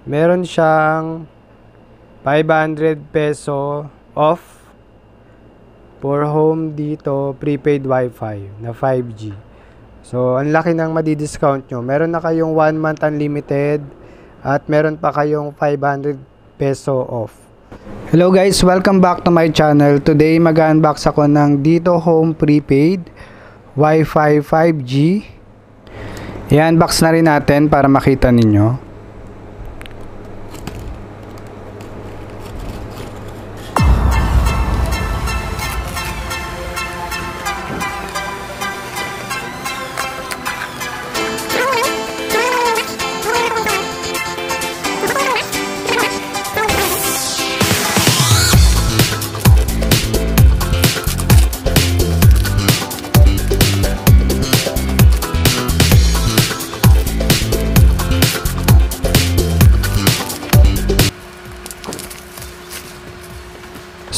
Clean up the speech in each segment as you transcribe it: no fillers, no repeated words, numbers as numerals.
Meron siyang 500 peso off for home dito, prepaid wifi na 5G. So, ang laki ng madi-discount nyo. Meron na kayong 1 month unlimited at meron pa kayong 500 peso off. Hello guys, welcome back to my channel. Today mag-unbox ako ng Dito Home Prepaid Wi-Fi 5G. I-unbox na rin natin para makita ninyo.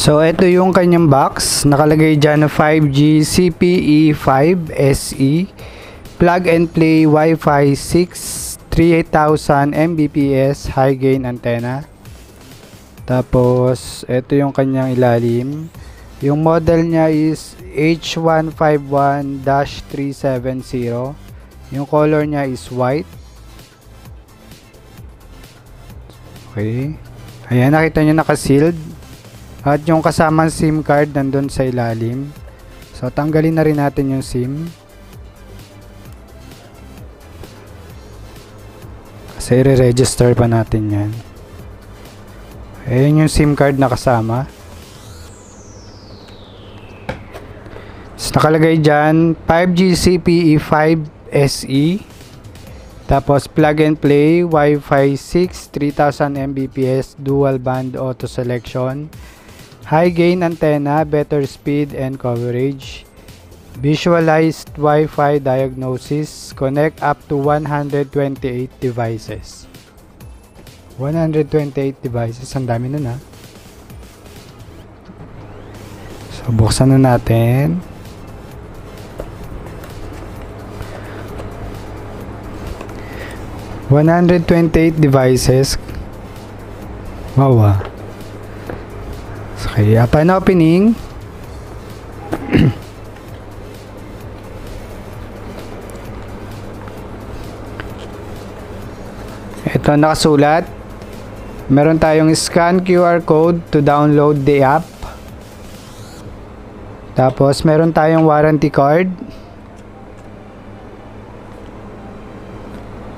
So, ito yung kanyang box. Nakalagay dyan na 5G CPE 5 SE Plug and Play Wi-Fi 6 38,000 Mbps high gain antenna. Tapos, ito yung kanyang ilalim. Yung model niya is H151-370. Yung color niya is white. Okay. Ayan, nakita nyo naka-sealed. At yung kasamang SIM card nandun sa ilalim. So, tanggalin na rin natin yung SIM. Kasi re-register pa natin yan. Ayan yung SIM card na kasama. So, nakalagay dyan 5G CPE 5 SE. Tapos plug and play Wi-Fi 6 3000 Mbps dual band auto selection. High gain antenna, better speed and coverage. Visualized Wi-Fi diagnosis. Connect up to 128 devices. 128 devices. Ang dami nun ha. So, buksan na natin. $128 devices. Wow ah. Okay, upon opening, ito nakasulat. Meron tayong scan QR code to download the app. Tapos meron tayong warranty card.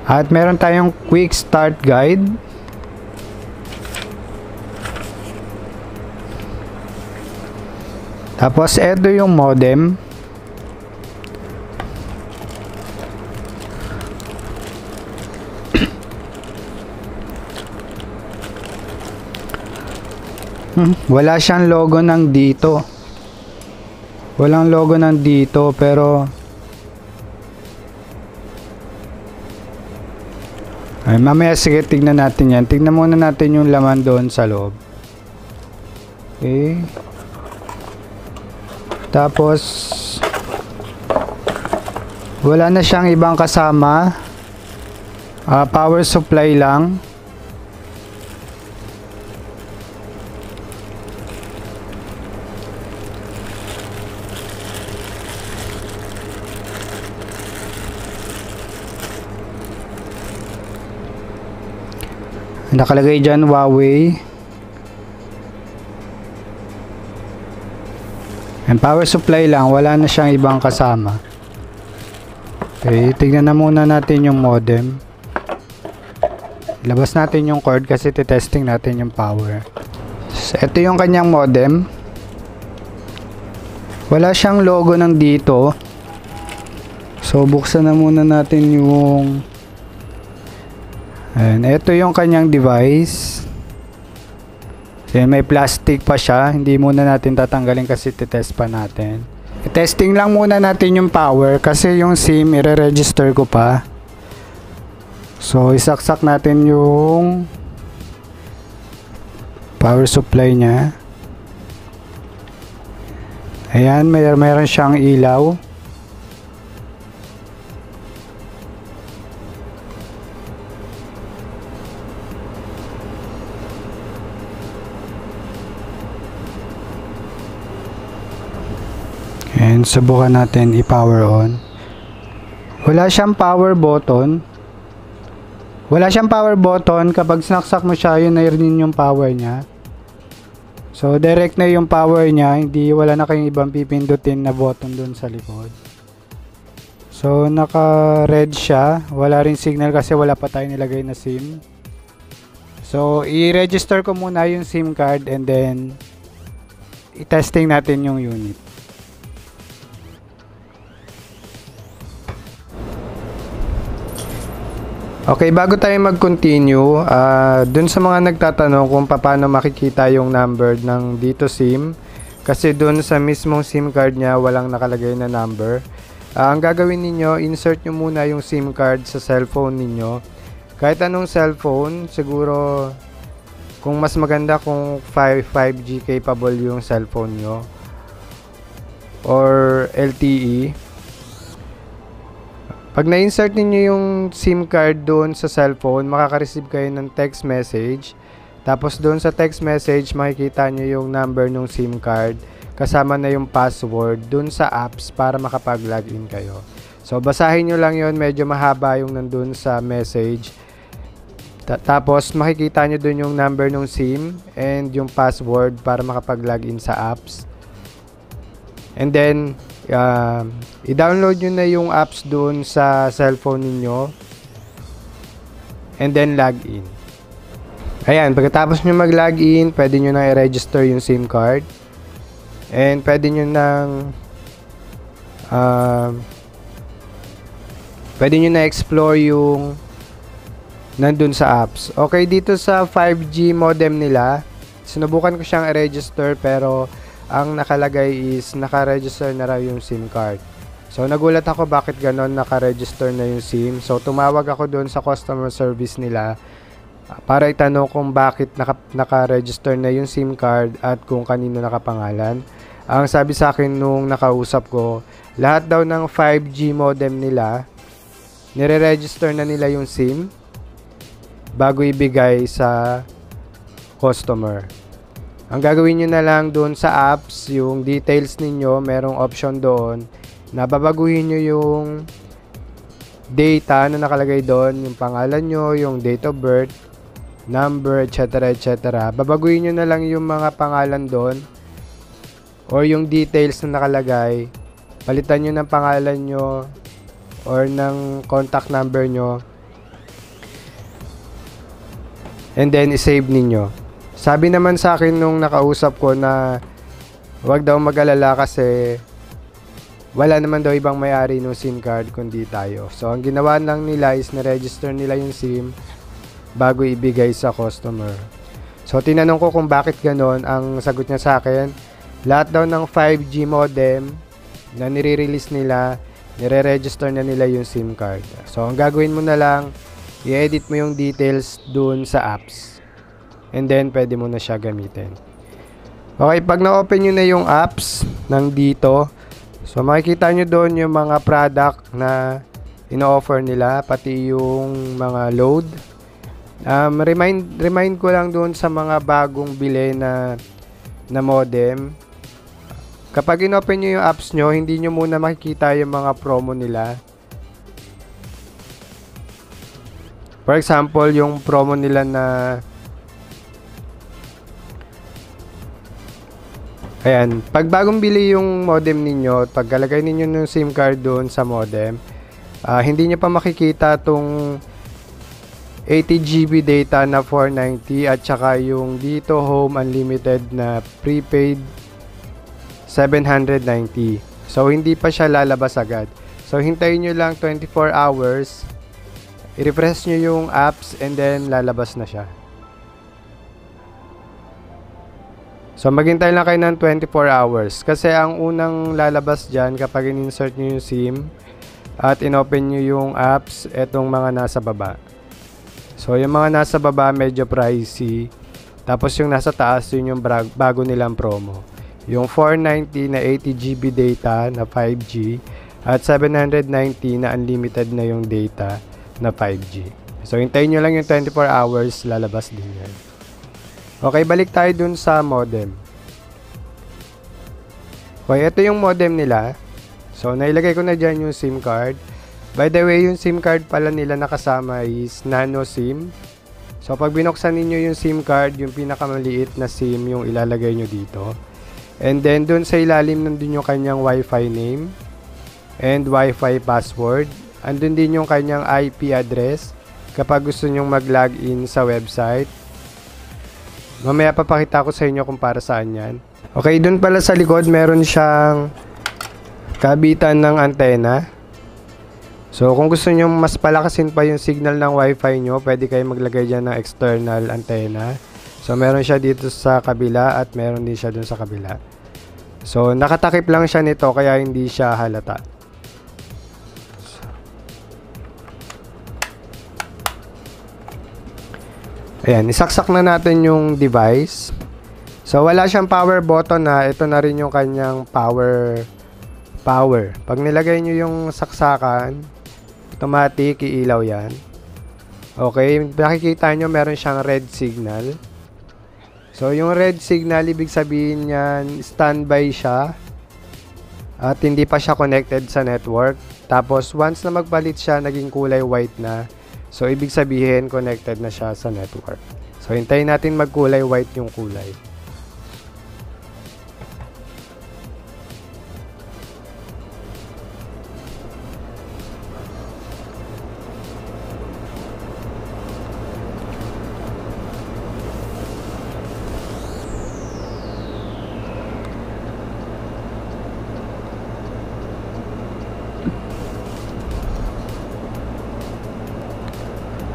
At meron tayong quick start guide. Tapos, ito yung modem. Wala siyang logo ng Dito. Walang logo ng Dito, pero ay, mamaya sige, tignan natin yan. Tignan muna natin yung laman doon sa loob. Okay. Tapos wala na siyang ibang kasama. Power supply lang. Nakalagay dyan Huawei. And power supply lang, wala na siyang ibang kasama. Okay, tignan na muna natin yung modem. Labas natin yung cord kasi titesting natin yung power. So, ito yung kanyang modem. Wala siyang logo ng Dito. So, buksan na muna natin yung... Ayan, ito yung kanyang device. Ayan, may plastic pa siya. Hindi muna natin tatanggalin kasi titest pa natin. I-testing lang muna natin yung power kasi yung SIM i-register ko pa. So, isaksak natin yung power supply niya. Ayan, mayroon siyang ilaw. And subukan natin i-power on. Wala siyang power button. Kapag sinaksak mo siya, yun na rin yung power niya. So direct na yung power niya, wala na kayong ibang pipindutin na button dun sa likod. So naka red siya, wala rin signal kasi wala pa tayo nilagay na SIM. So i-register ko muna yung SIM card and then i-testing natin yung unit. Okay, bago tayo mag-continue, dun sa mga nagtatanong kung paano makikita yung number ng dito SIM, kasi dun sa mismong SIM card niya walang nakalagay na number. Ang gagawin ninyo, insert nyo muna yung SIM card sa cellphone ninyo. Kahit anong cellphone, siguro kung mas maganda kung 5G capable yung cellphone nyo or LTE. Pag na-insert niyo yung SIM card doon sa cellphone, makaka-receive kayo ng text message. Tapos doon sa text message, makikita niyo yung number ng SIM card. Kasama na yung password doon sa apps para makapag-login kayo. So, basahin nyo lang yon, medyo mahaba yung nandun sa message. Tapos, makikita nyo doon yung number ng SIM and yung password para makapag-login sa apps. And then, i-download nyo na yung apps doon sa cellphone ninyo and then log in. Ayan, pagkatapos nyo mag-login, pwede nyo na i-register yung SIM card and pwede nyo na explore yung nandun sa apps. Okay, dito sa 5G modem nila, sinubukan ko siyang i-register pero ang nakalagay is naka-register na raw yung SIM card. So nagulat ako bakit ganon naka-register na yung SIM. So tumawag ako doon sa customer service nila para itanong kung bakit naka-register na yung SIM card at kung kanino nakapangalan. Ang sabi sa akin nung nakausap ko, lahat daw ng 5G modem nila, nire-register na nila yung SIM bago ibigay sa customer. Ang gagawin nyo na lang doon sa apps, yung details ninyo, merong option doon na babaguhin nyo yung data na nakalagay doon, yung pangalan nyo, yung date of birth, number, etc. etc. Babaguhin nyo na lang yung mga pangalan doon or yung details na nakalagay. Palitan nyo ng pangalan nyo or ng contact number nyo and then isave ninyo. Sabi naman sa akin nung nakausap ko na wag daw mag-alala kasi wala naman daw ibang may-ari ng SIM card kundi tayo. So ang ginawa lang nila is na-register nila yung SIM bago ibigay sa customer. So tinanong ko kung bakit ganon. Ang sagot niya sa akin, lahat daw ng 5G modem na nire-release nila, nire-register na nila yung SIM card. So ang gagawin mo na lang, i-edit mo yung details dun sa apps. And then, pwede mo na siya gamitin. Okay, pag na-open nyo na yung apps ng dito, so makikita nyo doon yung mga product na ino-offer nila, pati yung mga load. Remind ko lang doon sa mga bagong bili na modem. Kapag in-open nyo yung apps nyo, hindi nyo muna makikita yung mga promo nila. For example, yung promo nila na ayan, pag bagong bili yung modem ninyo, pagkalagay ninyo ng SIM card doon sa modem, hindi nyo pa makikita tong 80GB data na 490 at saka yung dito home unlimited na prepaid 790. So hindi pa siya lalabas agad. So hintayin nyo lang 24 hours, i-refresh nyo yung apps and then lalabas na siya. So, maghintay lang kayo ng 24 hours. Kasi ang unang lalabas dyan kapag in-insert nyo yung SIM at in-open nyo yung apps, etong mga nasa baba. So, yung mga nasa baba medyo pricey. Tapos yung nasa taas, yun yung bago nilang promo. Yung 490 na 80GB data na 5G at 790 na unlimited na yung data na 5G. So, hintayin nyo lang yung 24 hours, lalabas din yan. Okay, balik tayo dun sa modem. Okay, ito yung modem nila. So, nailagay ko na dyan yung SIM card. By the way, yung SIM card pala nila nakasama is nano SIM. So, pag binuksan ninyo yung SIM card, yung pinakamaliit na SIM yung ilalagay nyo dito. And then, dun sa ilalim, nandun yung kanyang Wi-Fi name and Wi-Fi password. Andun din yung kanyang IP address kapag gusto nyong mag-login sa website. Mamaya papakita ko sa inyo kung para saan yan. Okay, dun pala sa likod, meron siyang kabitan ng antena. So, kung gusto nyo mas palakasin pa yung signal ng Wi-Fi nyo, pwede kayo maglagay dyan ng external antenna. So, meron siya dito sa kabila at meron din siya dun sa kabila. So, nakatakip lang siya nito kaya hindi siya halata. Ayan, isaksak na natin yung device. So, wala siyang power button na. Ito na rin yung kanyang power. Pag nilagay nyo yung saksakan, automatic, iilaw yan. Okay, nakikita nyo meron siyang red signal. So, yung red signal, ibig sabihin yan, standby siya. At hindi pa siya connected sa network. Tapos, once na magpalit siya, naging kulay white na. So, ibig sabihin, connected na siya sa network. So, hintayin natin magkulay white yung kulay.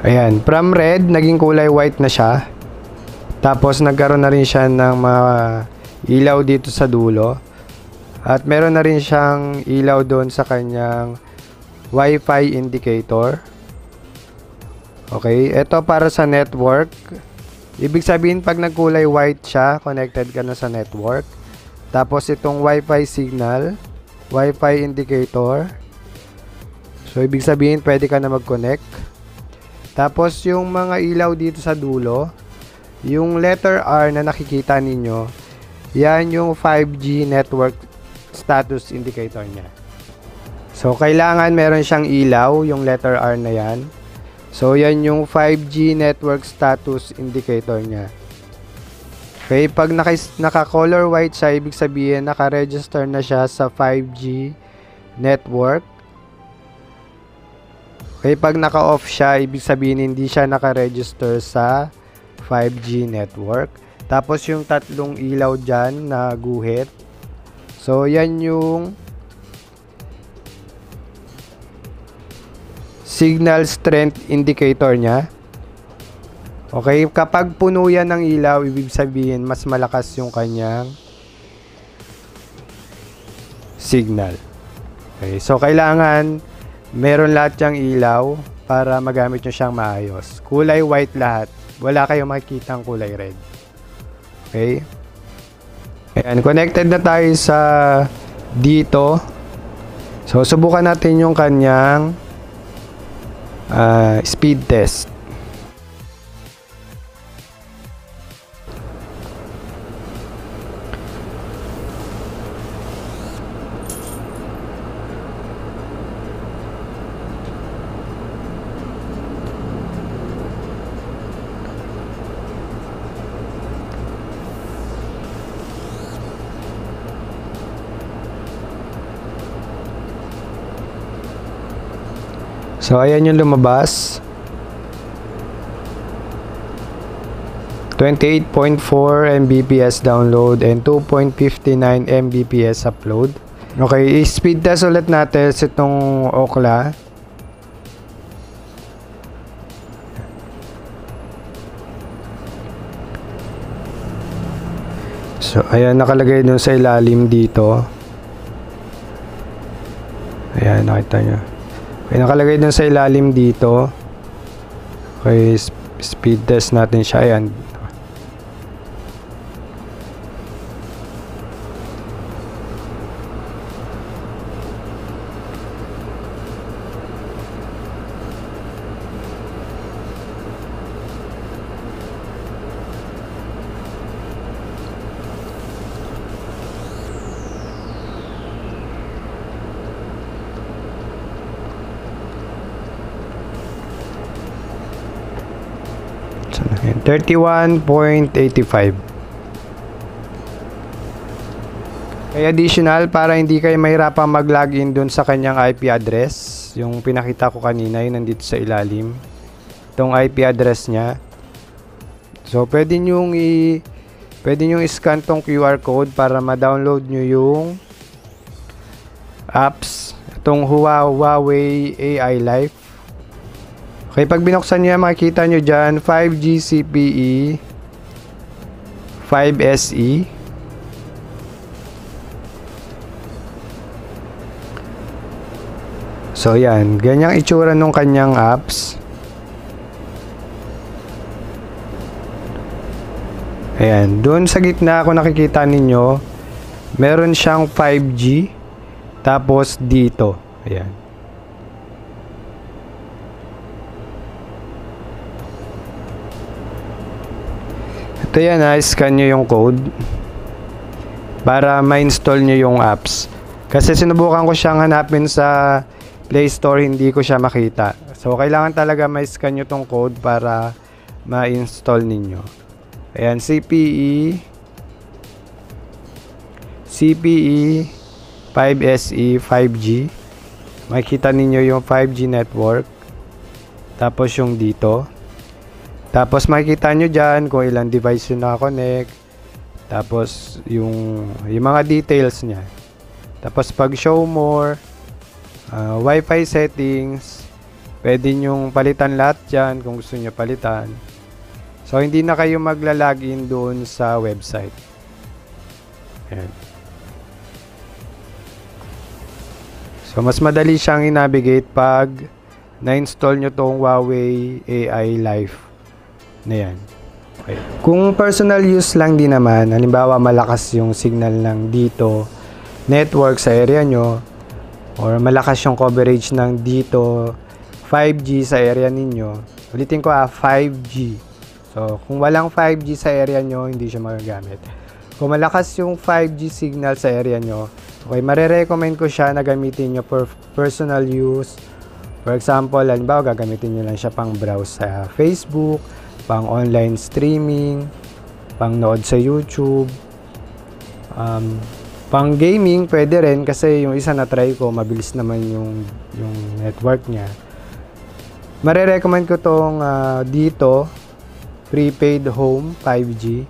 Ayan, from red, naging kulay white na siya. Tapos, nagkaroon na rin siya ng mga ilaw dito sa dulo. At meron na rin siyang ilaw doon sa kanyang Wi-Fi indicator. Okay, ito para sa network. Ibig sabihin, pag nagkulay white siya, connected ka na sa network. Tapos, itong Wi-Fi signal, Wi-Fi indicator. So, ibig sabihin, pwede ka na mag-connect. Tapos, yung mga ilaw dito sa dulo, yung letter R na nakikita ninyo, yan yung 5G network status indicator niya. So, kailangan meron siyang ilaw, yung letter R na yan. So, yan yung 5G network status indicator niya. Okay, pag naka-color white siya, ibig sabihin, naka-register na siya sa 5G network. Okay, pag naka-off siya, ibig sabihin hindi siya naka-register sa 5G network. Tapos yung tatlong ilaw dyan na guhit. So, yan yung signal strength indicator niya. Okay, kapag puno yan ng ilaw, ibig sabihin mas malakas yung kanyang signal. Okay, so kailangan meron lahat yung ilaw para magamit nyo siyang maayos. Kulay white lahat. Wala kayong makikitang kulay red. Okay? Ayan, connected na tayo sa dito. So, subukan natin yung kanyang speed test. So, ayan yung lumabas. 28.4 Mbps download and 2.59 Mbps upload. Okay, speed test ulit natin sa itong Ookla. So, ayan, nakalagay dun sa ilalim dito. Ayan, nakita nyo. Okay, nakalagay dun sa ilalim dito. Okay, speed test natin siya. Ayan. 31.85. Kaya additional, para hindi kayo mahirapang mag-login dun sa kanyang IP address, yung pinakita ko kanina, yun nandito sa ilalim, itong IP address niya. So pwede nyong i-scan tong QR code para ma-download nyo yung apps, itong Huawei AI Life. Okay, pag binuksan nyo yan, makikita nyo dyan 5G CPE 5SE. So yan, ganyang itsura nung kanyang apps. Ayan, doon sa gitna kung nakikita ninyo, meron siyang 5G, tapos dito, ayan. Ito yan, scan nyo yung code para ma-install nyo yung apps. Kasi sinubukan ko siyang hanapin sa Play Store, hindi ko siya makita. So, kailangan talaga ma-scan nyo tong code para ma-install ninyo. Ayan, CPE 5SE 5G. Makikita ninyo yung 5G network. Tapos yung dito. Tapos makikita nyo dyan kung ilang device yung nakakonect. Tapos yung mga details niya. Tapos pag show more, Wi-Fi settings, pwede nyong palitan lahat dyan kung gusto nyo palitan. So, hindi na kayo magla-login doon sa website. Ayan. So, mas madali siyang i-navigate pag na-install nyo tong Huawei AI Life na yan. Okay. Kung personal use lang din naman, halimbawa malakas yung signal ng dito network sa area nyo, or malakas yung coverage ng dito 5G sa area ninyo, ulitin ko 5G. So, kung walang 5G sa area nyo, hindi siya magagamit. Kung malakas yung 5G signal sa area nyo, okay, marerecommend ko siya na gamitin nyo for personal use. For example, halimbawa, gagamitin nyo lang siya pang browse sa Facebook, pang online streaming, pang nood sa YouTube, pang gaming, pwede rin kasi yung isa na try ko, mabilis naman yung network niya. Marerecommend ko tong dito, prepaid home 5G.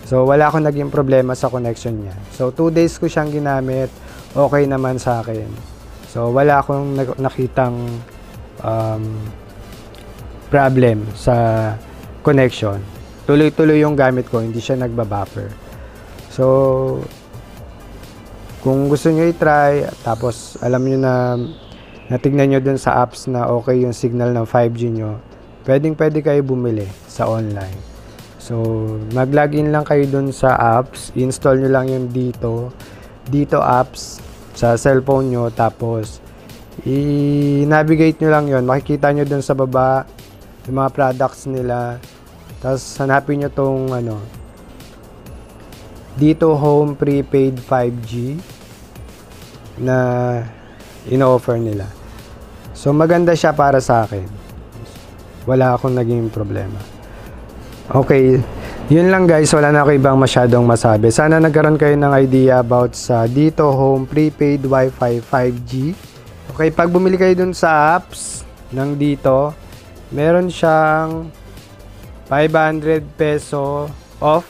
So, wala akong naging problema sa connection niya. So, 2 days ko siyang ginamit, okay naman sa akin. So, wala akong nakitang problem sa connection. Tuloy-tuloy yung gamit ko, hindi siya nagbabuffer. So, kung gusto nyo i-try, tapos alam nyo na natignan nyo dun sa apps na okay yung signal ng 5G nyo, pwede kayo bumili sa online. So, mag-login lang kayo dun sa apps, install nyo lang yung dito apps sa cellphone nyo, tapos i-navigate nyo lang yon, makikita nyo dun sa baba yung mga products nila, tapos hanapin nyo tong dito home prepaid 5G na ino-offer nila. So, maganda siya para sa akin. Wala akong naging problema. Okay, yun lang guys. Wala na ako ibang masyadong masabi. Sana nagkaroon kayo ng idea about sa dito home prepaid Wi-Fi 5G. Okay, pag bumili kayo dun sa apps ng dito, meron siyang 500 peso off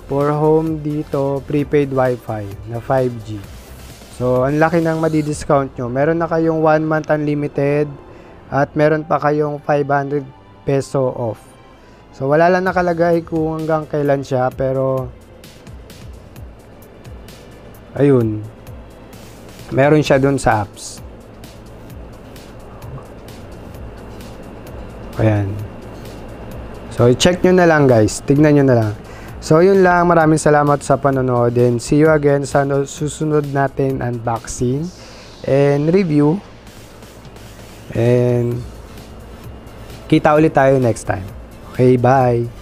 for home dito prepaid Wi-Fi na 5G. So, ang laki ng madi-discount nyo. Meron na kayong 1 month unlimited at meron pa kayong 500 peso off. So, wala lang nakalagay kung hanggang kailan siya, pero ayun. Meron siya dun sa apps. Ayan. So, i-check nyo na lang guys. Tignan nyo na lang. So, yun lang. Maraming salamat sa panonood. And see you again sa susunod natin unboxing and review. And kita ulit tayo next time. Okay, bye!